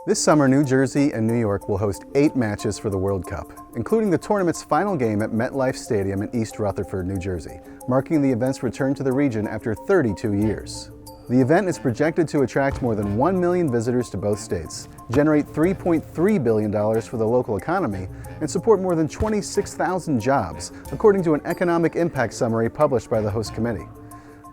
This summer, New Jersey and New York will host 8 matches for the World Cup, including the tournament's final game at MetLife Stadium in East Rutherford, New Jersey, marking the event's return to the region after 32 years. The event is projected to attract more than 1 million visitors to both states, generate $3.3 billion for the local economy, and support more than 26,000 jobs, according to an economic impact summary published by the host committee.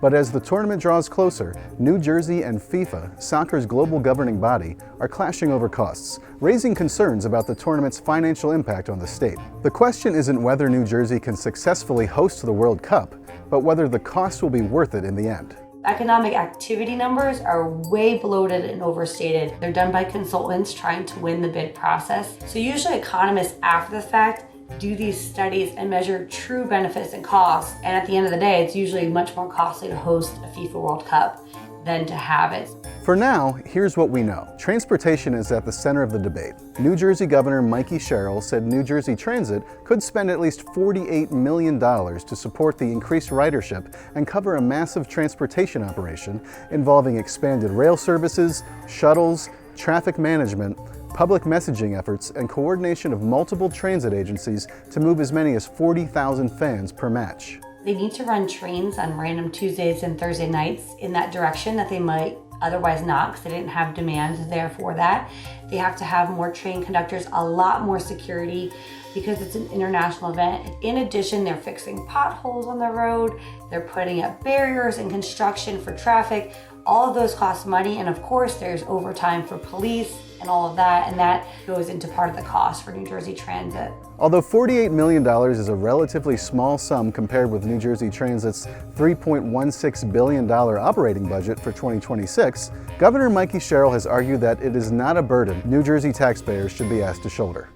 But as the tournament draws closer, New Jersey and FIFA, soccer's global governing body, are clashing over costs, raising concerns about the tournament's financial impact on the state. The question isn't whether New Jersey can successfully host the World Cup, but whether the cost will be worth it in the end. Economic activity numbers are way bloated and overstated. They're done by consultants trying to win the bid process. So usually economists after the fact do these studies and measure true benefits and costs. And at the end of the day, it's usually much more costly to host a FIFA World Cup than to have it. For now, here's what we know. Transportation is at the center of the debate. New Jersey Governor Mikie Sherrill said New Jersey Transit could spend at least $48 million to support the increased ridership and cover a massive transportation operation involving expanded rail services, shuttles, traffic management, public messaging efforts, and coordination of multiple transit agencies to move as many as 40,000 fans per match. They need to run trains on random Tuesdays and Thursday nights in that direction that they might otherwise not, because they didn't have demand there for that. They have to have more train conductors, a lot more security, because it's an international event. In addition, they're fixing potholes on the road, they're putting up barriers and construction for traffic. All of those cost money, and of course there's overtime for police and all of that, and that goes into part of the cost for New Jersey Transit. Although $48 million is a relatively small sum compared with New Jersey Transit's $3.16 billion operating budget for 2026, Governor Mikie Sherrill has argued that it is not a burden New Jersey taxpayers should be asked to shoulder.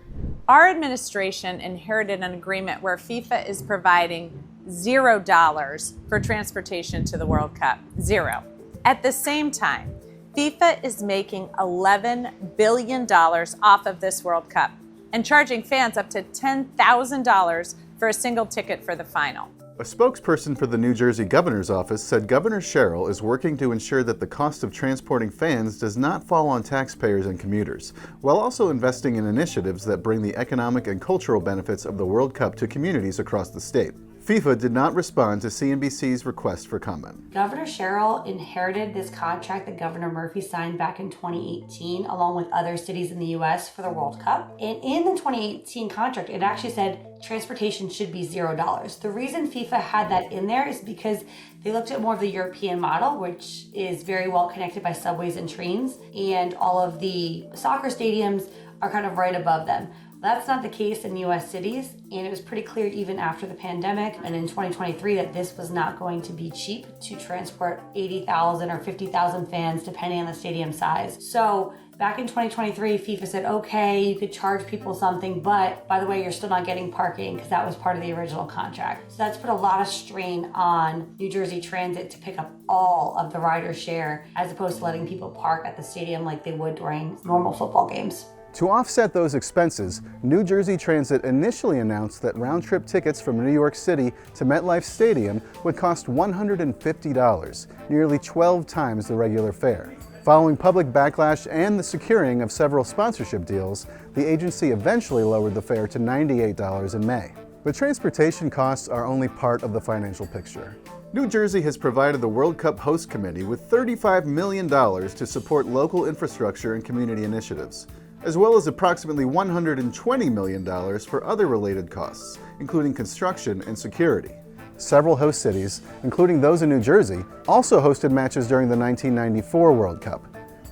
Our administration inherited an agreement where FIFA is providing $0 for transportation to the World Cup. Zero. At the same time, FIFA is making $11 billion off of this World Cup and charging fans up to $10,000 for a single ticket for the final. A spokesperson for the New Jersey Governor's office said Governor Sherrill is working to ensure that the cost of transporting fans does not fall on taxpayers and commuters, while also investing in initiatives that bring the economic and cultural benefits of the World Cup to communities across the state. FIFA did not respond to CNBC's request for comment. Governor Sherrill inherited this contract that Governor Murphy signed back in 2018, along with other cities in the US for the World Cup. And in the 2018 contract, it actually said transportation should be $0. The reason FIFA had that in there is because they looked at more of the European model, which is very well connected by subways and trains, and all of the soccer stadiums are kind of right above them. That's not the case in US cities, and it was pretty clear even after the pandemic and in 2023 that this was not going to be cheap to transport 80,000 or 50,000 fans depending on the stadium size. So back in 2023, FIFA said, okay, you could charge people something, but by the way, you're still not getting parking because that was part of the original contract. So that's put a lot of strain on New Jersey Transit to pick up all of the rider share as opposed to letting people park at the stadium like they would during normal football games. To offset those expenses, New Jersey Transit initially announced that round-trip tickets from New York City to MetLife Stadium would cost $150, nearly 12 times the regular fare. Following public backlash and the securing of several sponsorship deals, the agency eventually lowered the fare to $98 in May. But transportation costs are only part of the financial picture. New Jersey has provided the World Cup Host Committee with $35 million to support local infrastructure and community initiatives, as well as approximately $120 million for other related costs, including construction and security. Several host cities, including those in New Jersey, also hosted matches during the 1994 World Cup.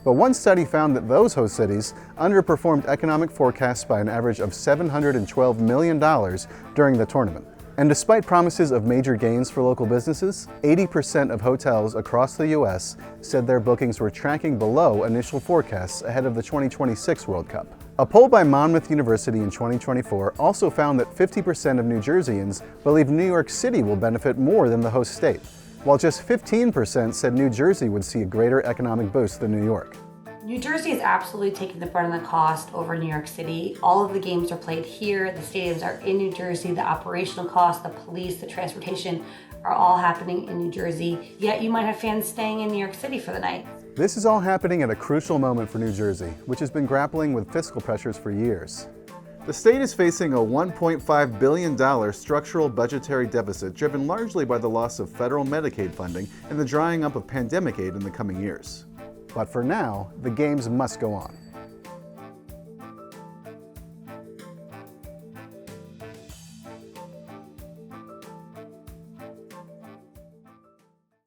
But one study found that those host cities underperformed economic forecasts by an average of $712 million during the tournament. And despite promises of major gains for local businesses, 80% of hotels across the U.S. said their bookings were tracking below initial forecasts ahead of the 2026 World Cup. A poll by Monmouth University in 2024 also found that 50% of New Jerseyans believe New York City will benefit more than the host state, while just 15% said New Jersey would see a greater economic boost than New York. New Jersey is absolutely taking the brunt of the cost over New York City. All of the games are played here. The stadiums are in New Jersey. The operational costs, the police, the transportation are all happening in New Jersey. Yet you might have fans staying in New York City for the night. This is all happening at a crucial moment for New Jersey, which has been grappling with fiscal pressures for years. The state is facing a $1.5 billion structural budgetary deficit driven largely by the loss of federal Medicaid funding and the drying up of pandemic aid in the coming years. But for now, the games must go on.